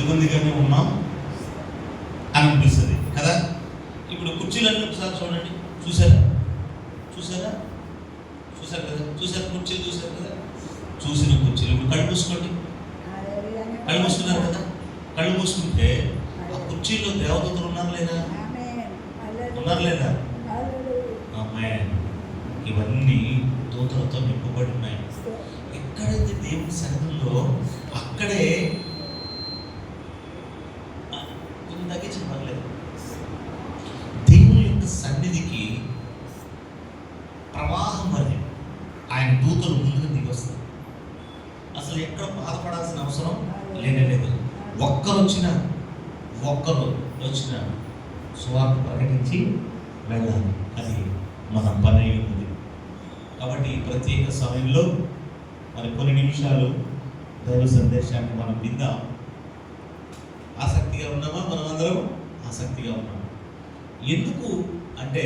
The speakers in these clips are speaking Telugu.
ఇబ్బందిగానే ఉన్నాం అని అనిపిస్తుంది కదా. ఇప్పుడు కుర్చీలన్నీ ఒకసారి చూడండి, చూసారా చూసారా చూసారు కదా, చూసారు కుర్చీలు చూసారు కదా, చూసిన కుర్చీలు. ఇప్పుడు కళ్ళు మూసుకోండి, కళ్ళు మూసుకున్నారు కదా. కళ్ళు మూసుకుంటే ఆ కుర్చీలో దేవదూతలు ఉన్నారు లేదా? ఉన్నారు లేదా? అమ్మాయి ఇవన్నీ దూతలతో నింపబడి ఉన్నాయి. ఎక్కడైతే దేవుని సన్నిధిలో అక్కడే కొంచెం తగ్గించిన పర్లేదు. దేవుని యొక్క సన్నిధికి ప్రవాహం వల్ల ఆయన దూతలు ముందుకు దిగి వస్తారు. అసలు ఎక్కడ బాధపడాల్సిన అవసరం లేదు. ఒక్కరు వచ్చిన సువార్త ప్రకటించి వెళ్ళాలి, అది మన పని ఉంది. కాబట్టి ఈ ప్రత్యేక సమయంలో మరి కొన్ని నిమిషాలు దైవ సందేశాన్ని మనం విందాం. ఆసక్తిగా ఉన్నామా? మనం అందరం ఆసక్తిగా ఉన్నాం. ఎందుకు అంటే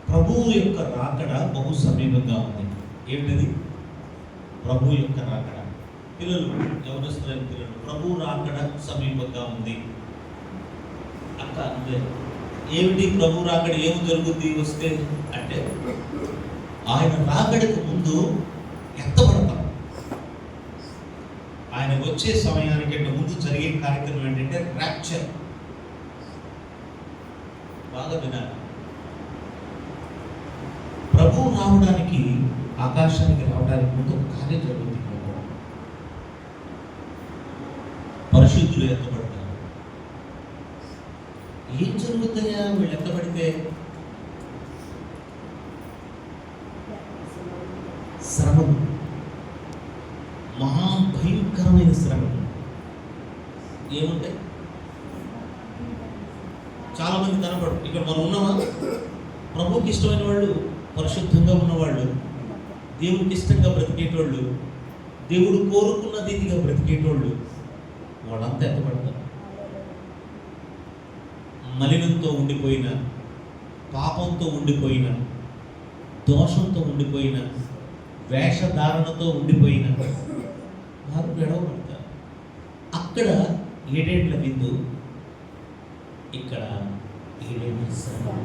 ప్రభువు యొక్క రాకడ బహు సమీపంగా ఉంది. ఏమిటది? ప్రభు యొక్క రాకడ. పిల్లలు, యవనస్తులైన పిల్లలు, ప్రభు రాకడ సమీపంగా ఉంది. అక్క అంటే ఏమిటి ప్రభు రాకడ? ఏమి జరుగుద్ది వస్తే అంటే ఆయన రాకడకు ముందు ఎత్తబడతాం. ఆయన వచ్చే సమయానికంటే ముందు జరిగే కార్యక్రమం ఏంటంటే ర్యాప్చర్. బాగా వినాలి. ప్రభు రావడానికి, ఆకాశానికి రావడానికి ముందు ఒక కార్యం జరుగుతుంది. పరిశుద్ధులు ఎత్తబడతారు. ఏం జరుగుతాయా వీళ్ళు ఎత్తబడితే? శ్రమలు, మహాభయంకరమైన శ్రమలు ఏముంటాయి? చాలా మంది కనపడు. ఇక్కడ మనం ఉన్నామా? ప్రభుకి ఇష్టమైన వాళ్ళు, పరిశుద్ధంగా ఉన్నవాళ్ళు, దేవుడికి ఇష్టంగా బ్రతికేటోళ్ళు, దేవుడు కోరుకున్న రీతిగా బ్రతికేటోళ్ళు, వాళ్ళంతా ఎత్తబడతారు. మలినంతో ఉండిపోయిన, పాపంతో ఉండిపోయిన, దోషంతో ఉండిపోయిన, వేషధారణతో ఉండిపోయిన వారు విడవబడతారు. అక్కడ 7 ఏళ్ల విందు, ఇక్కడ 7 ఏళ్ల శ్రమ.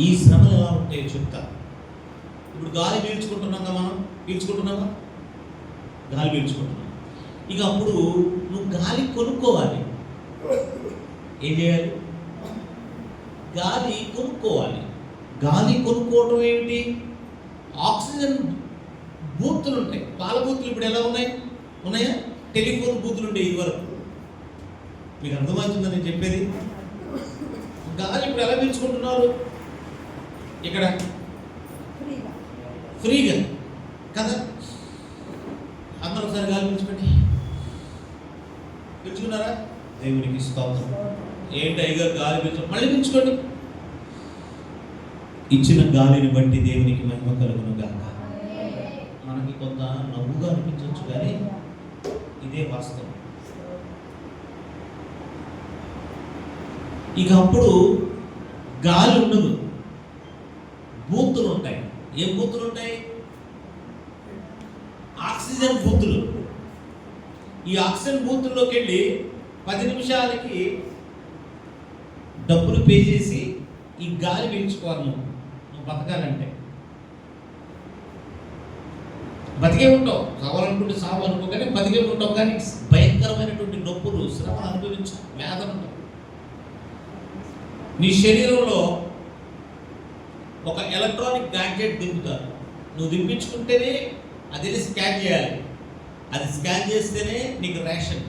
ఈ శ్రమలు ఎలా ఉంటాయో చెప్తా. ఇప్పుడు గాలి పీల్చుకుంటున్నాగా, మనం పీల్చుకుంటున్నామా? గాలి పీల్చుకుంటున్నాం. ఇక అప్పుడు నువ్వు గాలి కొనుక్కోవాలి. ఏం చేయాలి? గాలి కొనుక్కోవాలి. గాలి కొనుక్కోవటం ఏమిటి? ఆక్సిజన్ బూతులు ఉంటాయి. పాల బూతులు ఇప్పుడు ఎలా ఉన్నాయా? టెలిఫోన్ బూతులు ఉంటాయి ఇదివరకు. మీకు అర్థమవుతుందని నేను చెప్పేది. గాలి ఇప్పుడు ఎలా పీల్చుకుంటున్నారు? ఇక్కడ ఫ్రీగా కదా. అందరూ ఒకసారి గాలి పీల్చుకోండి. పీల్చుకున్నారా? దేవునికి స్తోత్రం. ఏంటి అయ్యగారు గాలి పీల్చు, మళ్ళీ పీల్చుకోండి. ఇచ్చిన గాలిని బట్టి దేవునికి మహిమ కలుగును గాక. మనకి కొంత నవ్వుగా అనిపించవచ్చు, కానీ ఇదే వాస్తవం. ఇక అప్పుడు గాలి ఉండదు, బూతులు ఉంటాయి. ఏం బూతులు ఉంటాయి? ఆక్సిజన్ బూతులు. ఈ ఆక్సిజన్ బూతుల్లోకి వెళ్ళి 10 నిమిషాలకి డబ్బులు పే చేసి ఈ గాలి పీల్చుకోవాలి. నువ్వు బతకాలంటే బతికే ఉంటావు, కావాలనుకుంటే సాగు అనుకోగానే బతికే ఉంటావు, కానీ భయంకరమైనటువంటి నొప్పులు, శ్రమలు అనుభవించు, వేదన ఉంటావు. నీ శరీరంలో ఒక ఎలక్ట్రానిక్ గ్యాడ్జెట్ దింపుతారు. నువ్వు దింపించుకుంటేనే అది స్కాన్ చేయాలి. అది స్కాన్ చేస్తేనే నీకు రేషన్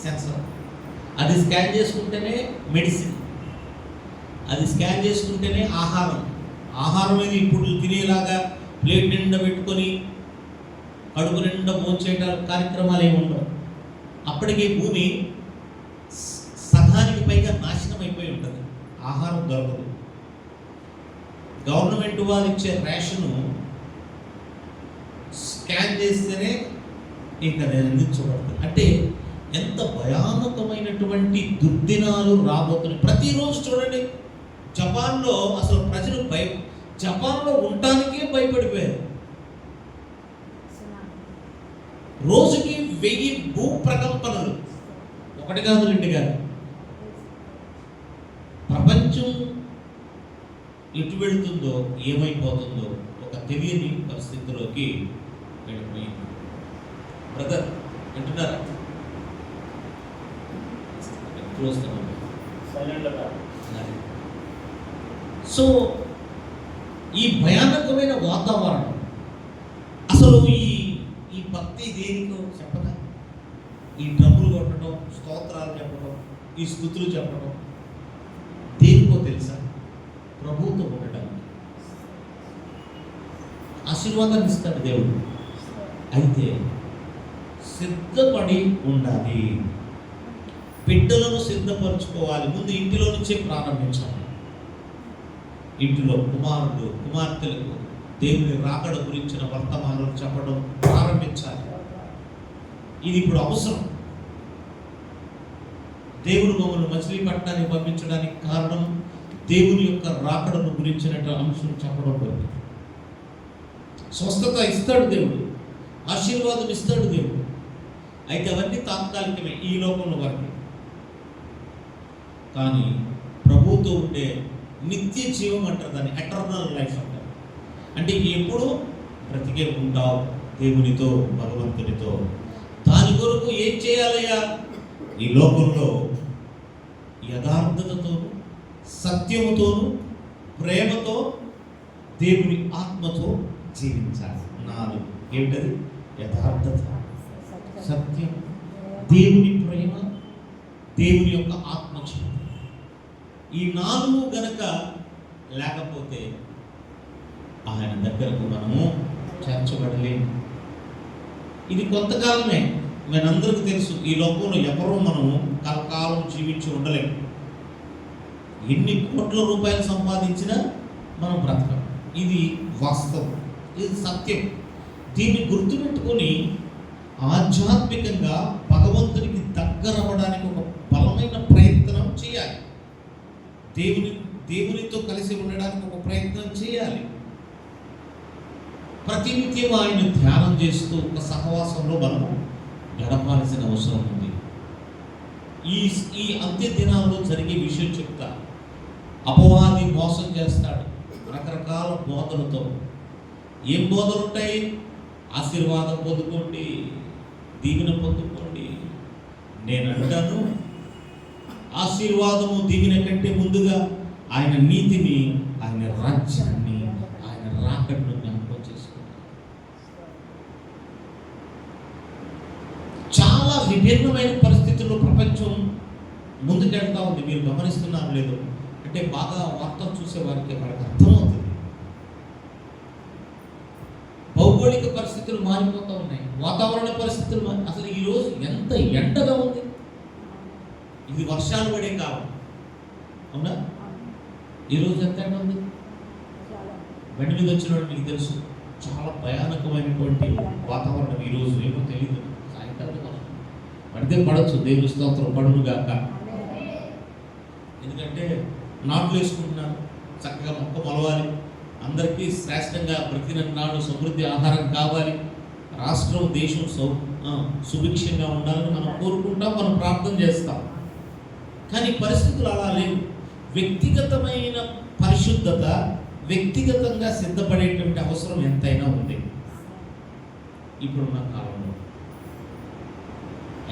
సెన్సర్, అది స్కాన్ చేసుకుంటేనే మెడిసిన్, అది స్కాన్ చేసుకుంటేనే ఆహారం అనేది ఇప్పుడు తినేలాగా ప్లేట్ నిండా పెట్టుకొని కడుపు నిండా భోంచేయడం కార్యక్రమాలు ఏమి ఉండవు. అప్పటికే భూమి సగానికి పైగా నాశనం అయిపోయి ఉంటుంది, ఆహారం దొరకదు. గవర్నమెంట్ వాళ్ళు ఇచ్చే రేషను స్కాన్ చేస్తేనే ఇంకా అందించబడుతుంది. అంటే ఎంత భయానకమైనటువంటి దుర్దినాలు రాబోతున్నాయి. ప్రతిరోజు చూడండి, జపాన్లో అసలు ప్రజలు జపాన్లో ఉండటానికే భయపడిపోయారు. రోజుకి 1000 భూ ప్రకంపనలు, ఒకటి కాదు రెండు కాదు. ప్రపంచం ఎటు వెళుతుందో, ఏమైపోతుందో ఒక తెలియని పరిస్థితిలోకి వెళ్ళిపోయింది. బ్రదర్ వింటున్నారా? సో ఈ భయానకమైన వాతావరణం, అసలు ఈ భక్తి దేనికో చెప్పదా? ఈ డ్రమ్ములు కొట్టడం, స్తోత్రాలు చెప్పడం, ఈ స్తుతులు చెప్పడం దేనికో తెలుసా? ప్రభువుతో ఉండడానికి. ఆశీర్వాదాన్ని ఇస్తాడు దేవుడు, అయితే సిద్ధపడి ఉండాలి. బిడ్డలను సిద్ధపరచుకోవాలి. ముందు ఇంటిలో నుంచే ప్రారంభించాలి. ఇంటిలో కుమారుడు కుమార్తెలకు దేవుని రాకడ గురించిన వర్తమానం చెప్పడం ప్రారంభించాలి. ఇది ఇప్పుడు అవసరం. దేవుడు మమ్మల్ని మచిలీపట్నానికి పంపించడానికి కారణం దేవుని యొక్క రాకడను గురించిన అంశం చెప్పడం కొరకు. స్వస్థత ఇస్తాడు దేవుడు, ఆశీర్వాదం ఇస్తాడు దేవుడు, అయితే అవన్నీ తాత్కాలికమే, ఈ లోకంలో వరకు. కానీ ప్రభువుతో ఉండే నిత్య జీవం అంటారు, దాన్ని ఎటర్నల్ లైఫ్ అంటారు. అంటే ఎప్పుడు బ్రతికే ఉంటావు దేవునితో, భగవంతునితో. దాని కొరకు ఏం చేయాలయ్యా? ఈ లోకంలో యథార్థతతోను, సత్యముతోను, ప్రేమతో, దేవుని ఆత్మతో జీవించాలి. 4 ఏమిటది? యథార్థత, సత్యం, దేవుని ప్రేమ, దేవుని యొక్క ఆత్మశక్తి. ఈ 4 గనక లేకపోతే ఆయన దగ్గరకు మనము చేర్చబడలేము. ఇది కొంతకాలమే, మనందరికీ తెలుసు. ఈ లోకంలో ఎవరూ మనము కలకాలం జీవించి ఉండలేము. ఎన్ని కోట్ల రూపాయలు సంపాదించినా మనం బ్రతకం. ఇది వాస్తవం, ఇది సత్యం. దీన్ని గుర్తుపెట్టుకొని ఆధ్యాత్మికంగా భగవంతునికి దగ్గర అవ్వడానికి ఒక బలమైన ప్రయత్నం చేయాలి. దేవునితో కలిసి ఉండడానికి ఒక ప్రయత్నం చేయాలి. ప్రతినిత్యం ఆయన ధ్యానం చేస్తూ ఒక సహవాసంలో మనము గడపాల్సిన అవసరం ఉంది. ఈ అంత్య దినాల్లో జరిగే విషయం చెప్తా. అపవాది మోసం చేస్తాడు రకరకాల బోధలతో. ఏం బోధలు ఉంటాయి? ఆశీర్వాదం పొందుకోండి, దీవెన పొందుకోండి. నేను అంటాను, ఆశీర్వాదము దీవెన కంటే ముందుగా ఆయన నీతిని, ఆయన రాజ్యాన్ని, ఆయన రాకడను జ్ఞాపకం చేసుకోండి. చాలా విభిన్నమైన పరిస్థితుల్లో ప్రపంచం ముందుకెళ్తా ఉంది. మీరు గమనిస్తున్నారు లేదు? అంటే బాగా వార్తలు చూసే వారికి వాళ్ళకి అర్థమవుతుంది. భౌగోళిక పరిస్థితులు మారిపోతూ ఉన్నాయి, వాతావరణ పరిస్థితులు అసలు ఈరోజు ఎంత ఎండగా ఉంది. ఇది వర్షాలు పడే కాలం, అవునా? ఈరోజు ఎంత ఎండ ఉంది? బండి మీద వచ్చిన మీకు తెలుసు, చాలా భయానకమైనటువంటి వాతావరణం ఈరోజు. ఏమో తెలియదు, సాయంకాలం పడితే పడవచ్చు, దేవుని స్తోత్రం, పడును గాక. ఎందుకంటే నాట్లు వేసుకుంటున్నారు, చక్కగా మొక్క మొలవాలి, అందరికీ శ్రేష్టంగా బ్రతికినాడు సమృద్ధి ఆహారం కావాలి, రాష్ట్రం దేశం సుభిక్షంగా ఉండాలని మనం కోరుకుంటాం, మనం ప్రార్థన చేస్తాం. కానీ పరిస్థితులు అలా లేవు. వ్యక్తిగతమైన పరిశుద్ధత, వ్యక్తిగతంగా సిద్ధపడేటువంటి అవసరం ఎంతైనా ఉంది ఇప్పుడున్న కాలంలో.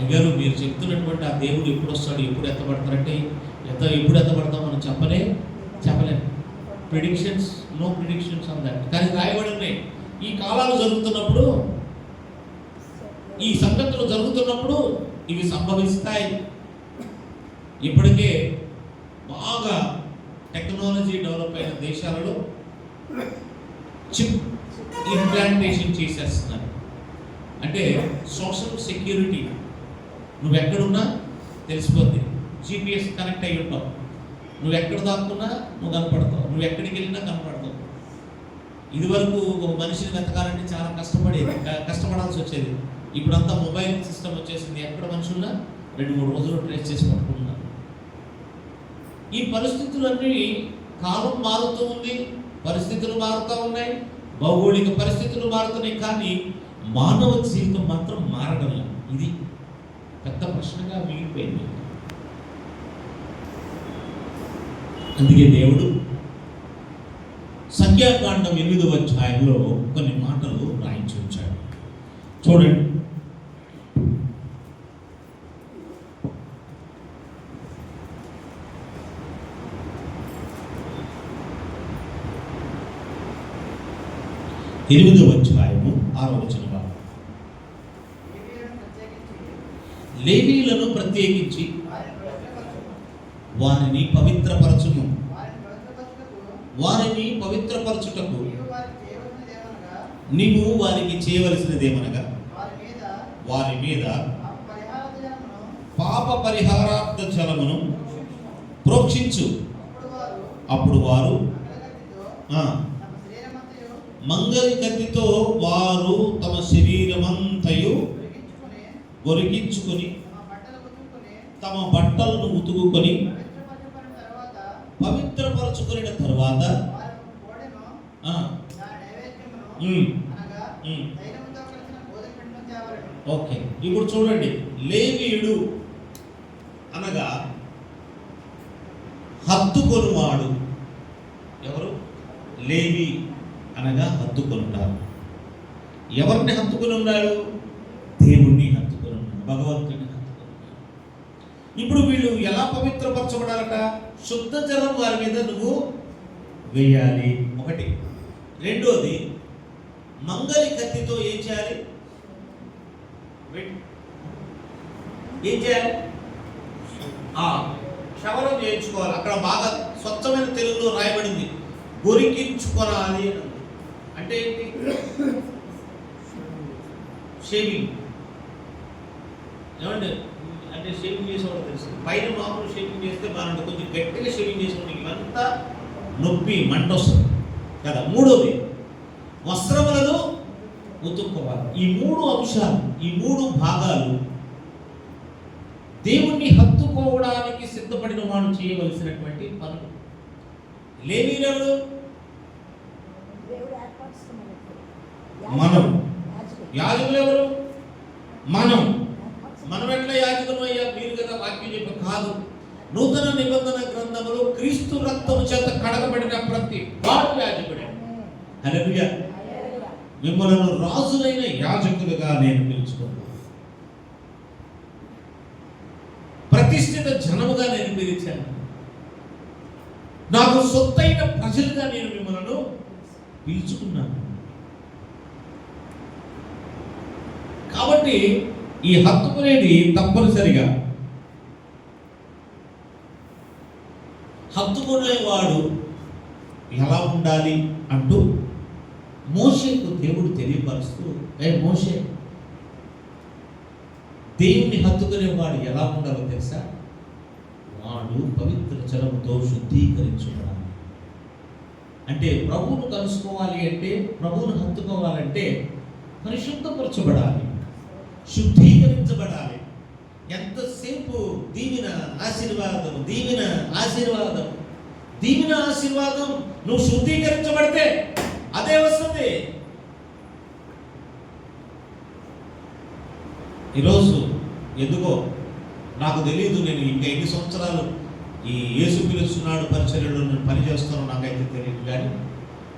అయ్యారు మీరు చెప్తున్నటువంటి ఆ దేవుడు ఎప్పుడు వస్తాడు, ఎప్పుడు ఎత్తబడతారంటే ఎప్పుడు ఎత్తబడతాం మనం చెప్పలేము. Predictions, no predictions on that. కానీ రాయబడి ఉన్నాయి. ఈ కాలాలు జరుగుతున్నప్పుడు, ఈ సంగతులు జరుగుతున్నప్పుడు ఇవి సంభవిస్తాయి. ఇప్పటికే బాగా టెక్నాలజీ డెవలప్ అయిన దేశాలలో చిప్ ఇంప్లాంటేషన్ చేసేస్తున్నారు. అంటే సోషల్ సెక్యూరిటీ, నువ్వు ఎక్కడున్నా తెలిసిపోద్ది. GPS కనెక్ట్ అయ్యి ఉంటావు, నువ్వు ఎక్కడ దాక్కున్నా నువ్వు కనపడతావు, నువ్వు ఎక్కడికి వెళ్ళినా కనపడతావు. ఇదివరకు ఒక మనిషిని వెతకాలంటే చాలా కష్టపడాల్సి వచ్చేది. ఇప్పుడంతా మొబైల్ సిస్టమ్ వచ్చేసింది. ఎక్కడ మనుషున్నా 2-3 రోజులు ట్రేస్ చేసి పట్టుకుంటున్నారు. ఈ పరిస్థితులన్నీ, కాలం మారుతూ ఉంది, పరిస్థితులు మారుతూ ఉన్నాయి, భౌగోళిక పరిస్థితులు మారుతున్నాయి. కానీ మానవ జీవితం మాత్రం మారడంలా. ఇది పెద్ద ప్రశ్నగా మిగిలిపోయింది. అందుకే దేవుడు సంఖ్యాకాండం 8వ అధ్యాయంలో కొన్ని మాటలు రాయించి ఉంచాడు. చూడండి. ఎనిమిదవ అధ్యాయము 6వ వచనం. లేవీయులను ప్రత్యేకించి వారిని పవిత్రపరచుము. వారిని పవిత్రపరచుటకు నీవు వారికి చేయవలసినదేమనగా వారి మీద పాప పరిహారార్థ జలమును ప్రోక్షించు. అప్పుడు వారు మంగలి కత్తితో వారు తమ శరీరమంతయు గొరికించుకొని తమ బట్టలను ఉతుకుకొని పవిత్రపరచుకున్న తర్వాత ఓకే. ఇప్పుడు చూడండి, లేవీయుడు అనగా హత్తుకొనువాడు. ఎవరు? లేవి అనగా హత్తుకొనుంటారు. ఎవరిని హత్తుకొని ఉన్నాడు? దేవుణ్ణి హత్తుకొని ఉన్నాడు, భగవంతుడిని హత్తుకొని ఉన్నాడు. ఇప్పుడు వీళ్ళు ఎలా పవిత్రపరచబడాలట? శుద్ధ జలం వారి మీద నువ్వు వేయాలి, ఒకటి. రెండోది, మంగలి కత్తితో ఏం చేయాలి? ఏం చేయాలి? క్షవరం చేయించుకోవాలి. అక్కడ బాగా స్వచ్ఛమైన తెలుగులో రాయబడింది, గొరికించుకోవాలి. అంటే ఏంటి? షేవింగ్. ఏమంటే అంటే షేవింగ్ చేసేవాడు తెలుసు. పైన మామూలు షేవింగ్ చేస్తే బాగుంటుంది, కొంచెం గట్టిగా షేవింగ్ చేసేవాడికి ఇవంతా నొప్పి, మంట వస్తుంది కదా. మూడోది, వస్త్రములను ఉతుక్కోవాలి. ఈ 3 అంశాలు, ఈ 3 భాగాలు దేవుణ్ణి హత్తుకోవడానికి సిద్ధపడిన వాడు చేయవలసినటువంటి పనులు. లేవీయులు మనం, యాజకులు ఎవరు? మనం ఎట్లా యాజకులు అయ్యా? మీరు కదా వాక్యం చెప్పి కాదు. నూతన నిబంధన గ్రంథములో క్రీస్తు రక్తము చేత కడగబడిన ప్రతి వాడు యాజకుడే. హల్లెలూయా. మిమ్మల్ని రాజులైన యాజకులుగా నేను పిలుచుకున్నాను, ప్రతిష్ఠిత జనముగా నేను పిలిచాను, నాకు సొత్తైన ప్రజలుగా నేను మిమ్మల్ని పిలుచుకున్నాను. కాబట్టి ఈ హత్తుకునేది తప్పనిసరిగా హత్తుకునేవాడు ఎలా ఉండాలి అంటూ మోషేకు దేవుడు తెలియపరుస్తూ, మోషే, దేవుని హత్తుకునేవాడు ఎలా ఉండాలో తెలుసా? వాడు పవిత్ర జలముతో శుద్ధీకరించబడాలి. అంటే ప్రభువును కలుసుకోవాలి అంటే, ప్రభువును హత్తుకోవాలంటే పరిశుద్ధపరచబడాలి, శుద్ధీకరించబడాలి. ఎంతసేపు దీవెన ఆశీర్వాదం, దీవెన ఆశీర్వాదం, దీవెన ఆశీర్వాదం. నువ్వు శుద్ధీకరించబడితే అదే వస్తుంది. ఈరోజు ఎందుకో నాకు తెలియదు, నేను ఇంకా ఎన్ని సంవత్సరాలు ఈ యేసు పిలుస్తున్నాడు పరిచర్యలో నేను పనిచేస్తానో నాకైతే తెలియదు, కానీ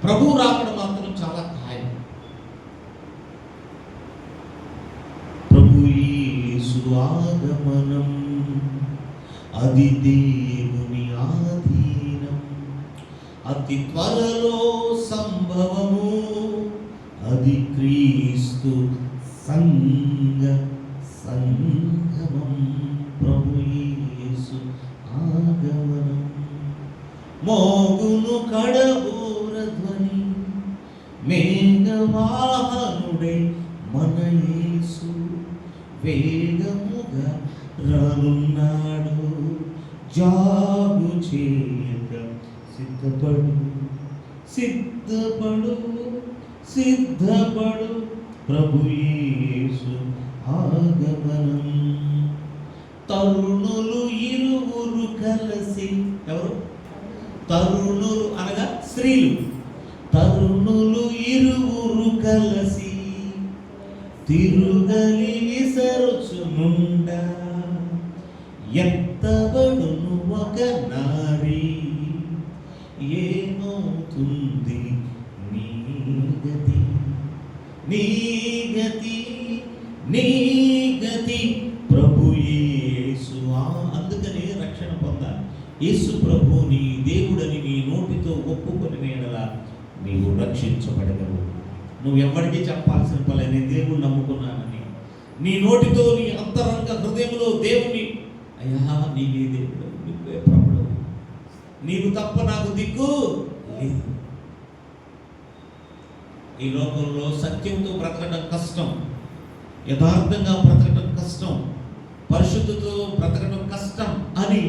ప్రభువు రాకడ మాత్రం చాలా ఖాయం. ప్రభు యేసు ఆగమనం అది దేవుని ఆధీనం, అతి త్వరలో సంభవము అది క్రీస్తు సంగమం. ప్రభు యేసు ఆగమనం. మోగును కడబూర ధ్వని, మేఘవాహనుడే మన యేసు వేగముగా రానున్నాడు. జాగు చేయక సిద్ధపడు, సిద్ధపడు, సిద్ధపడు. ప్రభు యేసు ఆగమనం. తరుణులు ఇరువురు కలిసి, ఎవరు? తరుణులు అనగా స్త్రీలు. తరుణులు ఇరువురు కలిసి గొంగలి విసరుచునుండా ఎత్తబడును ఒక నారి, ఏమవుతుంది నీ గతి, నీ గతి, నీ గతి ప్రభు యేసు. అందుకని రక్షణ పొందాలి. యేసు ప్రభు నీ దేవుడని నీ నోటితో ఒప్పుకొని నేనలా నీవు రక్షించబడగలవు. నువ్వు ఎవరికి చెప్పాల్సిన పని, నేను దేవుడు నమ్ముకున్నానని నీ నోటితో నీ అంతరంగ హృదయంలో దేవుని, అయ్యా నీవే దేవుడు, నువ్వే ప్రభువు, నీవు తప్ప నాకు దిక్కు లేదు. ఈ లోకంలో సత్యంతో బ్రతకడం కష్టం, యథార్థంగా బ్రతకడం కష్టం, పరిశుద్ధతో బ్రతకడం కష్టం అని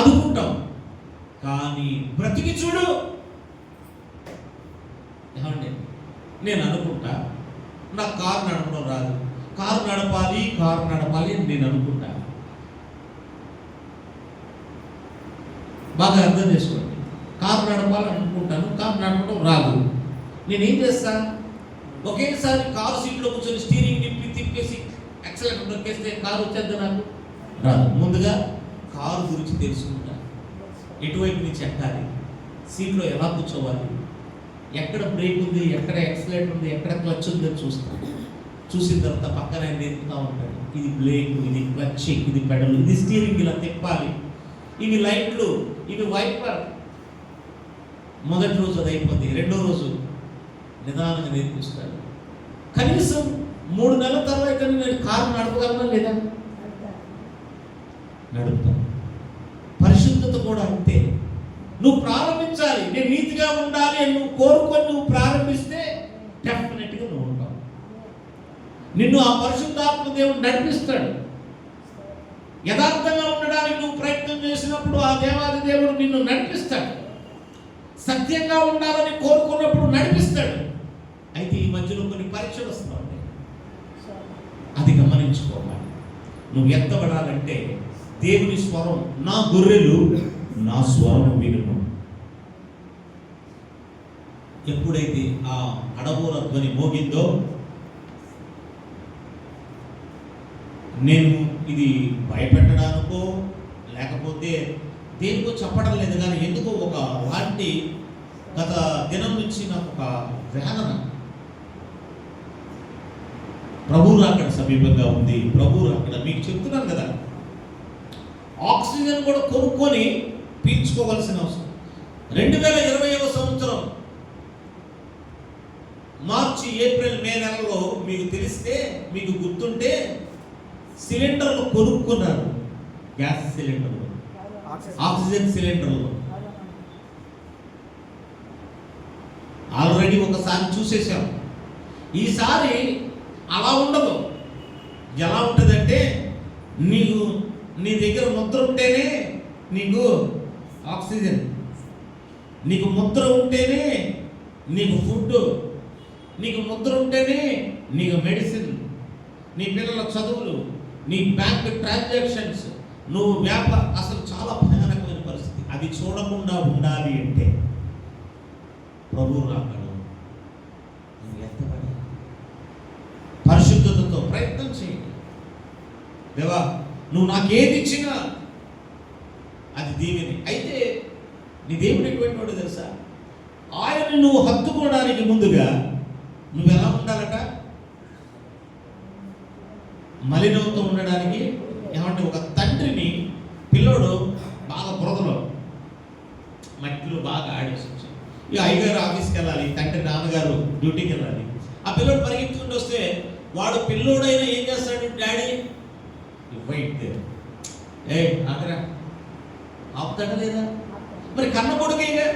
అనుకుంటాం. కానీ బ్రతికి చూడు. ఏమండి, నేను అనుకుంటా నాకు కారు నడపడం రాదు, కారు నడపాలి అని నేను అనుకుంటా. బాగా అర్థం చేసుకోండి. కారు నడపాలని అనుకుంటాను, కారు నడపడం రాదు. నేనేం చేస్తా? ఒకేసారి కారు సీట్లో కూర్చొని స్టీరింగ్ తిప్పేసి యాక్సిలేటర్ నొక్కేస్తే కారు వచ్చేద్దా? నాకు రాదు. ముందుగా కారు గురించి తెలుసుకుంటా, ఎటువైపు నుంచి ఎక్కాలి, సీట్లో ఎలా కూర్చోవాలి, ఎక్కడ బ్రేక్ ఉంది, ఎక్కడ యాక్సిలేటర్ ఉంది, ఎక్కడ క్లచ్ ఉందో చూస్తాను. చూసిన తర్వాత పక్కన నేర్పుతూ ఉంటాడు, ఇది బ్రేక్, ఇది క్లచ్, ఇది పెడల్, ఇది స్టీరింగ్, ఇలా తిప్పాలి, ఇవి లైట్లు, ఇవి వైపర్. మొదటి రోజు అది అయిపోద్ది, రెండో రోజు నిదానంగా నేర్పిస్తాడు. కనీసం 3 నెలల తర్వాత నేను కారు నడపగలనా లేదా? నడుపుతాను. పరిశుద్ధత కూడా అంతే. నువ్వు ప్రారంభించాలి. నేను నీతిగా ఉండాలి అని నువ్వు కోరుకొని నువ్వు ప్రారంభిస్తే డెఫినెట్గా నువ్వు ఉంటావు. నిన్ను ఆ పరిశుద్ధాత్మ దేవుడు నడిపిస్తాడు. యథార్థంగా ఉండడానికి నువ్వు ప్రయత్నం చేసినప్పుడు ఆ దేవాది దేవుడు నిన్ను నడిపిస్తాడు. సత్యంగా ఉండాలని కోరుకున్నప్పుడు నడిపిస్తాడు. అయితే ఈ మధ్యలో కొన్ని పరీక్షలు వస్తూ ఉంటాయి, అది గమనించుకోవాలి. నువ్వు ఎత్తబడాలంటే దేవుని స్వరం, నా గొర్రెలు నా స్వరం వినును. ఎప్పుడైతే ఆ అడబోర ధ్వని మోగిందో, నేను ఇది భయపెట్టడానికో లేకపోతే దేనికో చెప్పడం లేదు, కానీ ఎందుకో ఒక లాంటి గత దినం నుంచి నాకు ఒక వేదన. ప్రభు రాకడ సమీపంగా ఉంది. ప్రభు రాకడ మీకు చెప్తున్నాను కదా, ఆక్సిజన్ కూడా కొనుక్కొని పీల్చుకోవాల్సిన అవసరం. 2020వ సంవత్సరం మార్చి, ఏప్రిల్, మే నెలలో మీకు తెలిస్తే, మీకు గుర్తుంటే సిలిండర్లు కొనుక్కున్నారు. గ్యాస్ సిలిండర్లు, ఆక్సిజన్ సిలిండర్లు ఆల్రెడీ ఒకసారి చూసేసాం. ఈసారి అలా ఉండదు. ఎలా ఉంటుందంటే, నీ దగ్గర ముద్ర ఉంటేనే నీకు ఆక్సిజన్, నీకు ముద్ర ఉంటేనే నీకు ఫుడ్, నీకు ముద్ర ఉంటేనే నీకు మెడిసిన్, నీ పిల్లల చదువులు, నీ బ్యాంక్ ట్రాన్సాక్షన్స్, నువ్వు అసలు చాలా భయానకమైన పరిస్థితి. అది చూడకుండా ఉండాలి అంటే ప్రభు రాకడ నువ్వు ఎత్తబడి పరిశుద్ధతతో ప్రయత్నం చేయండి. దేవా, నువ్వు నాకేది ఇచ్చినా అది దీవెని. అయితే నీ దేవుడు ఎటువంటి వాడు తెలుసా? ఆయన్ని నువ్వు హత్తుకోవడానికి ముందుగా నువ్వు ఎలా ఉండాలట? మలినంతో ఉండడానికి. ఏమంటే ఒక తండ్రిని పిల్లోడు బాగా బురదలో మట్టిలో బాగా ఆడేసి వచ్చి, ఇక అయ్యగారు ఆఫీస్కి వెళ్ళాలి, తండ్రి నాన్నగారు డ్యూటీకి వెళ్ళాలి. ఆ పిల్లోడు పరిగెత్తుకుంటూ వస్తే వాడు పిల్లోడైనా ఏం చేస్తాడు? డాడీ వైట్ ఆగరా ఆపుతాడా లేదా? మరి కన్న కొడుకేగా.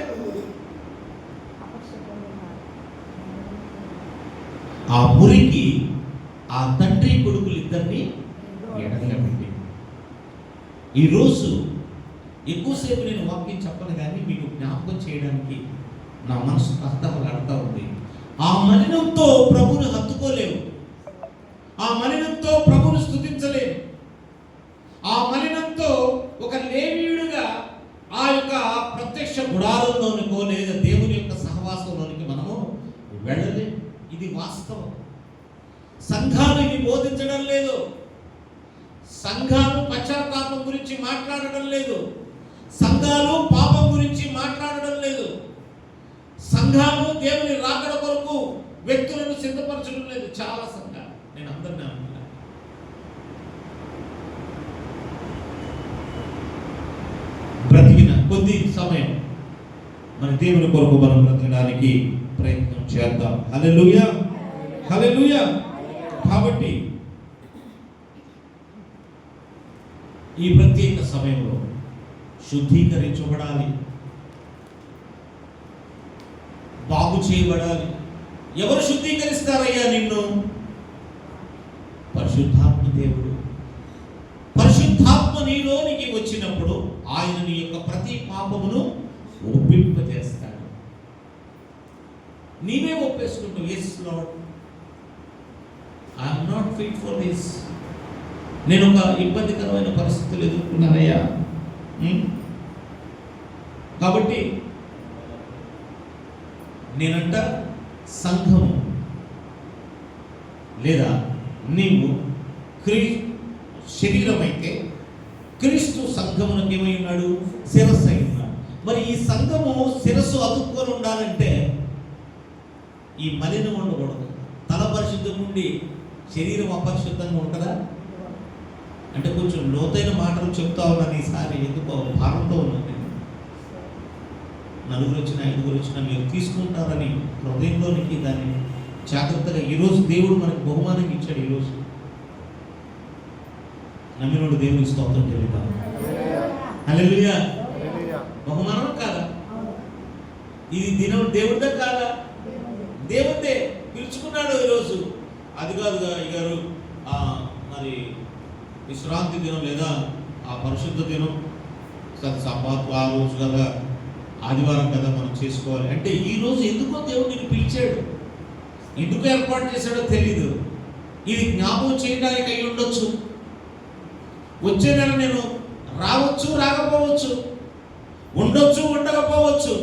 ఆ మురికి ఆ తండ్రి కొడుకులు ఇద్దరిని ఎడగలబెట్టి, ఈరోజు ఎక్కువసేపు నేను వాక్యం చెప్పను, కానీ మీకు జ్ఞాపకం చేయడానికి నా మనసు కష్టపడతా ఉంది. ఆ మలినంతో ప్రభువును హత్తుకోలేవు, ఆ మలినంతో ప్రభువును స్తుతించలేవు, ఆ మలినంతో ఒక లేవీయుడుగా ఆ యొక్క ప్రత్యక్ష గుడారంలోనికో లేదా దేవుని యొక్క సహవాసంలోనికి మనము వెళ్ళలేము. ఇది వాస్తవం. సంఘానికి బోధించడం సంఘాలు పశ్చాత్తాపం గురించి మాట్లాడడం లేదు, సంఘాలు పాపం గురించి మాట్లాడడం లేదు, సంఘాలు దేవుని రాకడ కొరకు వ్యక్తులను సిద్ధపరచడం లేదు. చాలా సంఘాలు, నేను అందరినీ అనుకున్నాను. బ్రతికిన కొద్ది సమయం మన దేవుని కొరకు మనం బ్రతకడానికి ప్రయత్నం చేద్దాం. హల్లెలూయా, హల్లెలూయా. కాబట్టి ఈ ప్రత్యేక సమయంలో శుద్ధీకరించబడాలి, బాగు చేయబడాలి. ఎవరు శుద్ధీకరిస్తారయ్యా నిన్ను? పరిశుద్ధాత్మ దేవుడు. పరిశుద్ధాత్మ నీలోనికి వచ్చినప్పుడు ఆయన నీ యొక్క ప్రతి పాపమును ఒప్పింపజేస్తాడు. నీవే ఒప్పేసుకుంటావు, yes Lord, I am not fit for this. నేను ఒక ఇబ్బందికరమైన పరిస్థితులు ఎదుర్కొన్నానయ్యా. కాబట్టి నేనంట సంఘము లేదా నీవు శరీరం అయితే క్రీస్తు సంఘమునకు ఏమై ఉన్నాడు? శిరస్సు అయి ఉన్నాడు. మరి ఈ సంఘము శిరస్సు అతుక్కొని ఉండాలంటే ఈ మలినం ఉండకూడదు. తల పరిశుద్ధం ఉండి శరీరం అపరిశుద్ధంగా ఉంటుందా? అంటే కొంచెం లోతైన మాటలు చెప్తా ఉన్నాను ఈసారి, ఎందుకో భారంతో ఉన్నాను నేను. నలుగురు వచ్చినా ఐదుగురు వచ్చినా మీరు తీసుకుంటారని హృదయంలోనికి దాన్ని జాగ్రత్తగా ఈరోజు దేవుడు మనకు బహుమానం ఇచ్చాడు. ఈరోజు నమ్మినోడు దేవునికి స్తోత్రం చెల్లిద్దాం. హల్లెలూయా. బహుమానం కాదా ఇది? దినం దేవుడిదే కాదా? దేవుడే పిలుచుకున్నాడు ఈరోజు. అది కాదుగా గారు మరి విశ్రాంతి దినం లేదా ఆ పరిశుద్ధ దినం సబ్బాతు ఆ రోజు కదా, ఆదివారం కదా మనం చేసుకోవాలి అంటే ఈ రోజు ఎందుకో దేవుడు నిన్ను పిలిచాడు. ఎందుకు ఏర్పాటు చేశాడో తెలీదు. ఇది జ్ఞాపకం చేయడానికి అయి ఉండొచ్చు. వచ్చే నెల నేను రావచ్చు, రాకపోవచ్చు, ఉండొచ్చు, ఉండకపోవచ్చు.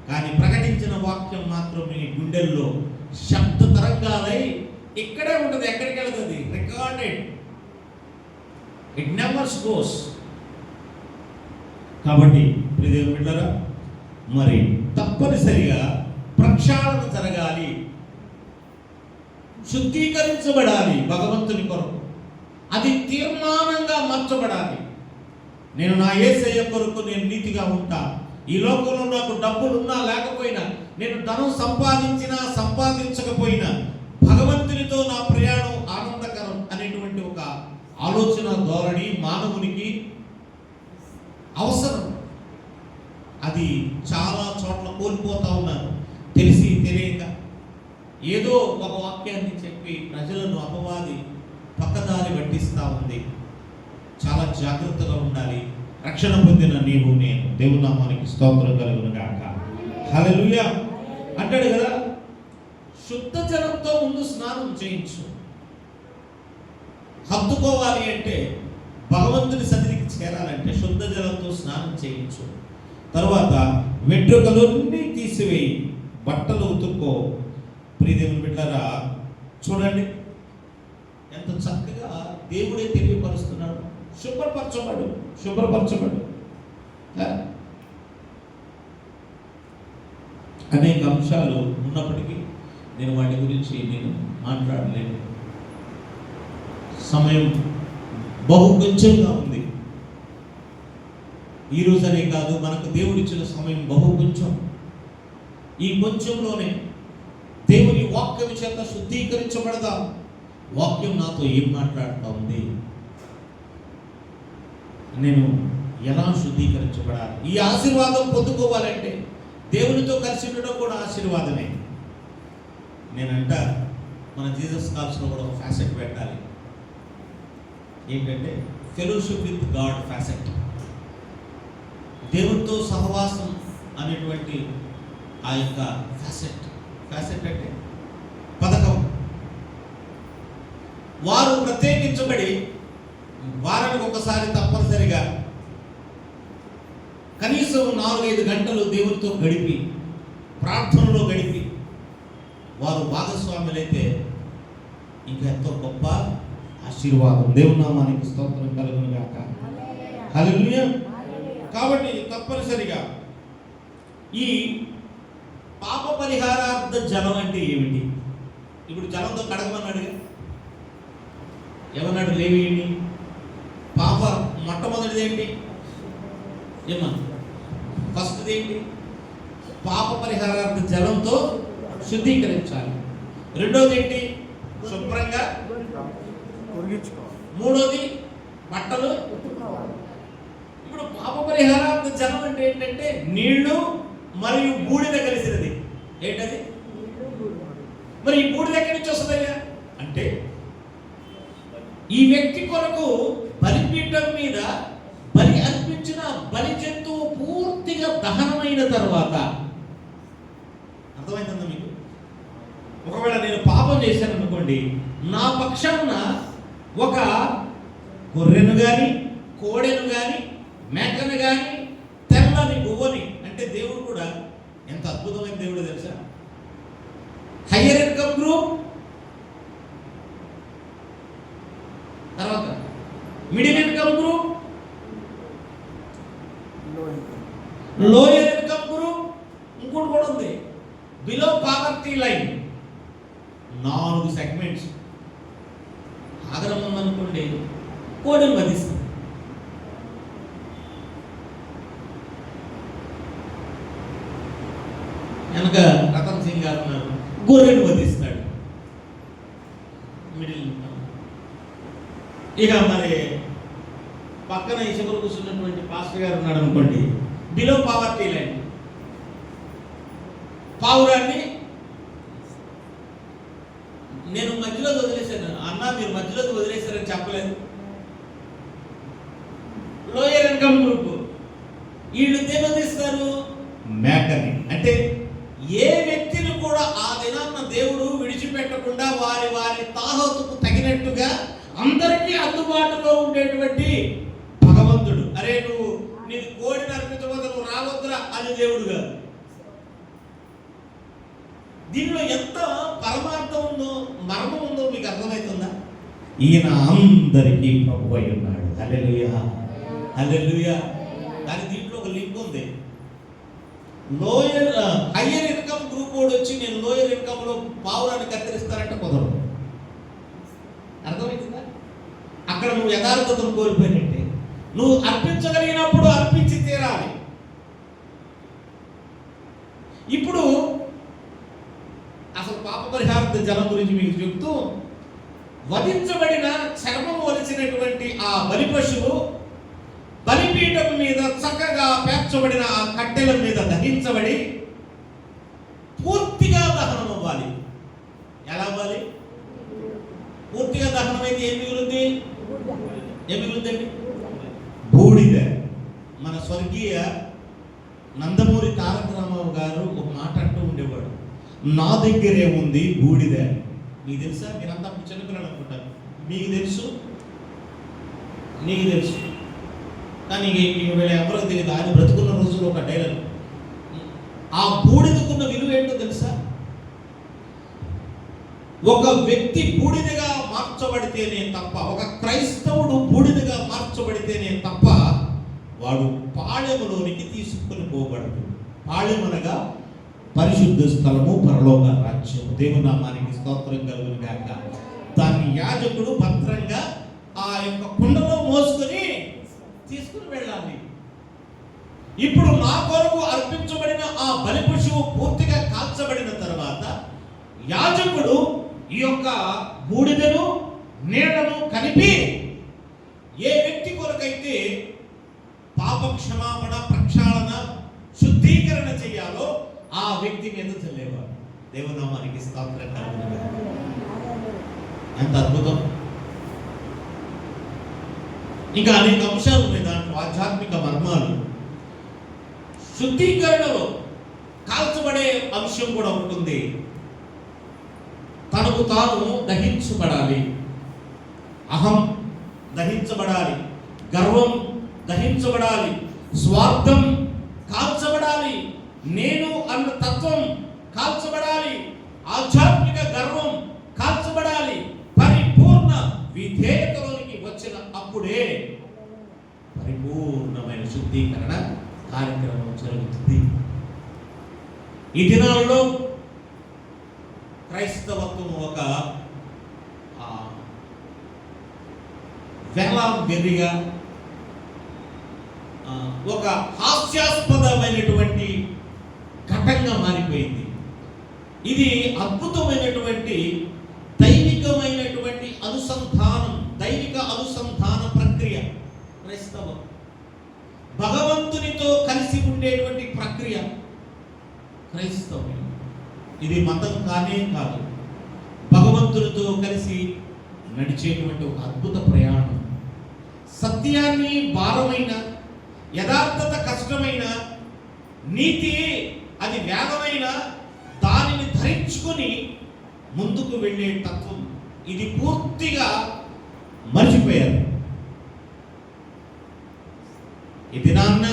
కానీ ప్రకటించిన వాక్యం మాత్రం మీ గుండెల్లో శబ్ద తరంగాలై ఇక్కడే ఉంటుంది, ఎక్కడికి వెళ్తుంది? Recorded, it nevers goes. కాబట్టి ప్రియదేవుని బిడ్డలారా, మరి తప్పనిసరిగా ప్రక్షాళన జరగాలి, శుద్ధీకరించబడాలి భగవంతుని కొరకు. అది తీర్మానంగా మార్చబడాలి. నేను నా యేసయ్య కొరకు నేను నీతిగా ఉంటా. ఈ లోకంలో నాకు డబ్బులున్నా లేకపోయినా, నేను ధనం సంపాదించినా సంపాదించకపోయినా భగవంతునితో నా ప్రయాణం ఆనందకరం అనేటువంటి ఒక ఆలోచన ధోరణి మానవునికి అవసరం. అది చాలా చోట్ల కోల్పోతా ఉన్నారు, తెలిసి తెలియక. ఏదో ఒక వాక్యాన్ని చెప్పి ప్రజలను అపవాది పక్కదారి పట్టిస్తూ ఉంది. చాలా జాగ్రత్తగా ఉండాలి. రక్షణ పొందిన నీవు నేను, దేవుని నామానికి స్తోత్రం కలుగును గాక. హల్లెలూయా. అంటాడు కదా, శుద్ధ జలంతో ముందు స్నానం చేయించు. హత్తుకోవాలి అంటే, భగవంతుని సన్నిధికి చేరాలంటే శుద్ధ జలంతో స్నానం చేయించు. తర్వాత వెంట్రుకలన్నీ తీసివేయి, బట్టలు ఉతుక్కో. ప్రియదేవుని బిడ్డలారా, చూడండి ఎంత చక్కగా దేవుడే తెలియపరుస్తున్నాడు. శుభ్రపరచబడు, శుభ్రపరచబడు. అనేక అంశాలు ఉన్నప్పటికీ నేను వాటి గురించి నేను మాట్లాడలేను. సమయం బహు కొంచెంగా ఉంది. ఈరోజనే కాదు, మనకు దేవుడిచ్చిన సమయం బహు కొంచెం. ఈ కొంచెంలోనే దేవుని వాక్యం చేత శుద్ధీకరించబడదా. వాక్యం నాతో ఏం మాట్లాడుతూ ఉంది, నేను ఎలా శుద్ధీకరించబడాలి? ఈ ఆశీర్వాదం పొందుకోవాలంటే దేవునితో కలిసి ఉండడం కూడా ఆశీర్వాదమే. నేనంట మన జీసస్ కాల్స్లో కూడా ఒక ఫ్యాసెట్ పెట్టాలి. ఏంటంటే ఫెలోషిప్ విత్ గాడ్ ఫ్యాసెట్. దేవునితో సహవాసం అనేటువంటి ఆ యొక్క ఫ్యాసెట్. ఫ్యాసెట్ అంటే పథకం. వారు ప్రత్యేకించబడి వారానికి ఒకసారి తప్పనిసరిగా కనీసం 4-5 గంటలు దేవునితో గడిపి, ప్రార్థనలో గడిపి వారు భాగస్వాములైతే ఇంకా ఎంతో గొప్ప ఆశీర్వాదం. దేవుని నామానికి స్తోత్రం కలుగును గాక. హల్లెలూయా. కాబట్టి తప్పనిసరిగా ఈ పాప పరిహారార్థ జలం అంటే ఏమిటి? ఇప్పుడు జలంతో కడగమన్నాడుగా, ఏమన్నాడు? లేవేయండి. పాప మొట్టమొదటిది ఏంటి? ఏమన్నా ఫస్ట్ది ఏంటి? పాప పరిహారార్థ జలంతో శుద్ధీకరించాలి. రెండోది ఏంటి? శుభ్రంగా. మూడోది బట్టలు. ఇప్పుడు పాప పరిహారార్థ జలం అంటే ఏంటంటే నీళ్లు మరియు బూడిద కలిసినది. ఏంటది? మరి ఈ బూడిద ఎక్కడి నుంచి వస్తుందయ్యా అంటే, ఈ వ్యక్తి కొరకు బలిపీఠం మీద బలి అర్పించిన బలి జంతువు పూర్తిగా దహనమైన తర్వాత, అర్థమైందా మీకు? ఒకవేళ నేను పాపం చేశాను అనుకోండి, నా పక్షాన ఒక గొర్రెను కానీ కోడెను కానీ మేకను కానీ తెల్లని గువ్వని, అంటే దేవుడు కూడా ఎంత అద్భుతమైన దేవుడు తెలుసా? హయ్యర్ ఇన్కమ్ గ్రూప్, తర్వాత middle income group, lower income group, ఇంకోటి కూడా ఉంది బిలో పావర్టీ లైన్. 4 సెగ్మెంట్స్. ఆగ్రహం అనుకోండి, కోడిని వధిస్తుంది. వెనక రతన్ సింగ్ గారు ఉన్నారు, గొర్రెను వధిస్తాడు. Middle income. ఇక మరి పక్కన ఇసుకలు కూర్చున్నటువంటి పాస్టర్ గారు ఉన్నాడు అనుకోండి, బిలో పావర్టీ లైన్. పావురాన్ని నేను మధ్యలో వదిలేశాను అన్న, మీరు మధ్యలో వదిలేశారని చెప్పలేదు. లోయర్ ఇన్కమ్ గ్రూప్ వీళ్ళు దేవతీస్తారు మేకని. అంటే ఏ వ్యక్తిని కూడా ఆ దినాన్న దేవుడు విడిచిపెట్టకుండా వారి వారి తాహతుకు తగినట్టుగా అందరికీ అందుబాటులో ఉండేటువంటి భగవంతుడు. అరే నువ్వు నీకు కోడిని అర్పించబోతే నువ్వు రావద్దురా అని దేవుడు కాదు. దీనిలో ఎంత పరమార్థం ఉందో, మర్మం ఉందో మీకు అర్థమవుతుందా? ఈయన అందరికీ ప్రభు అయి ఉన్నాడు. హల్లెలూయా, హల్లెలూయా. కానీ దీంట్లో ఒక లింక్ ఉంది. హయ్యర్ ఇన్కమ్ గ్రూప్ వాడు వచ్చి నేను లోయర్ ఇన్కమ్ లో పావురాన్ని కత్తిరిస్తారంటే కుదరదు. అర్థమవుతుందా? అక్కడ నువ్వు యథార్థతను కోల్పోయినట్టే. నువ్వు అర్పించగలిగినప్పుడు అర్పించి తీరాలి. ఇప్పుడు అసలు పాప పరిహారార్థ జలం గురించి మీకు చెప్తూ, వధించబడిన చర్మం వలిచినటువంటి ఆ బలి పశువు బలిపీఠం మీద చక్కగా పేర్చబడిన ఆ కట్టెల మీద దహించబడి పూర్తిగా దహనం అవ్వాలి. ఎలా అవ్వాలి? పూర్తిగా దహనం అయితే ఏం మిగులుద్ది? ఏం మిగులుద్దండి? బూడిద. మన స్వర్గీయ నందమూరి తారక రామారావు గారు ఒక మాట అంటూ ఉండేవాడు, నా దగ్గరే ఉంది బూడిద. మీకు తెలుసా? మీరంతా చిన్నపిల్లలు అనుకుంటారు, మీకు తెలుసు, నీకు తెలుసు, కానీ వీళ్ళు ఎవరికి తెలియదు. ఆయన బ్రతుకున్న రోజుల్లో ఒక డైలాగ్, ఆ బూడిదకున్న విలువ ఏంటో తెలుసా? ఒక వ్యక్తి బూడిదగా మార్చబడితేనే తప్ప, ఒక క్రైస్తవుడు బూడిదగా మార్చబడితేనే తప్ప వాడు పాళెములోనికి తీసుకుని పోబడదు. పాళెమనగా పరిశుద్ధ స్థలము, పరలోక రాజ్యము. దేవుని నామానికి స్తోత్రం కలుగును గాక. దాన్ని యాజకుడు భద్రంగా ఆ యొక్క కుండలో మోసుకొని తీసుకుని వెళ్ళాలి. ఇప్పుడు నా కొరకు అర్పించబడిన ఆ బలి పశువు పూర్తిగా కాల్చబడిన తర్వాత యాజకుడు ఈ యొక్క బూడిదను నీళ్లను కలిపి ఏ వ్యక్తి కొరకైతే పాప క్షమాపణ, ప్రక్షాళన, శుద్ధీకరణ చేయాలో ఆ వ్యక్తి మీద చల్లేవారు. దేవునామానికి స్తోత్రం కలుగును గాక. ఎంత అద్భుతం! ఇంకా అనేక అంశాలు ఉన్నాయి దాంట్లో, ఆధ్యాత్మిక మర్మాలు. శుద్ధీకరణలో కాల్చబడే అంశం కూడా ఉంటుంది. తనకు తాను దహించబడాలి, అహం దహించబడాలి, గర్వం దహించబడాలి, స్వార్థం కాల్చబడాలి, నేను అన్న తత్వం కాల్చబడాలి, ఆధ్యాత్మిక గర్వం కాల్చబడాలి, పరిపూర్ణ విధేయత వచ్చిన అప్పుడే పరిపూర్ణమైన శుద్ధీకరణ కార్యక్రమం జరుగుతుంది. ఈ దినాలలో క్రైస్తవత్వం ఒక వెర్రిగా, ఒక హాస్యాస్పదమైనటువంటి ఘటంగా మారిపోయింది. ఇది అద్భుతమైనటువంటి దైవికమైనటువంటి అనుసంధానం, దైవిక అనుసంధాన ప్రక్రియ. క్రైస్తవం భగవంతునితో కలిసి ఉండేటువంటి ప్రక్రియ క్రైస్తవం. ఇది మతం కానే కాదు, భగవంతునితో కలిసి నడిచేటువంటి ఒక అద్భుత ప్రయాణం. సత్యాన్ని భారమైన, యథార్థత కష్టమైన, నీతి అది వేగమైన, దానిని ధరించుకొని ముందుకు వెళ్ళే తత్వం ఇది పూర్తిగా మర్చిపోయారు. ఈ దినాన్న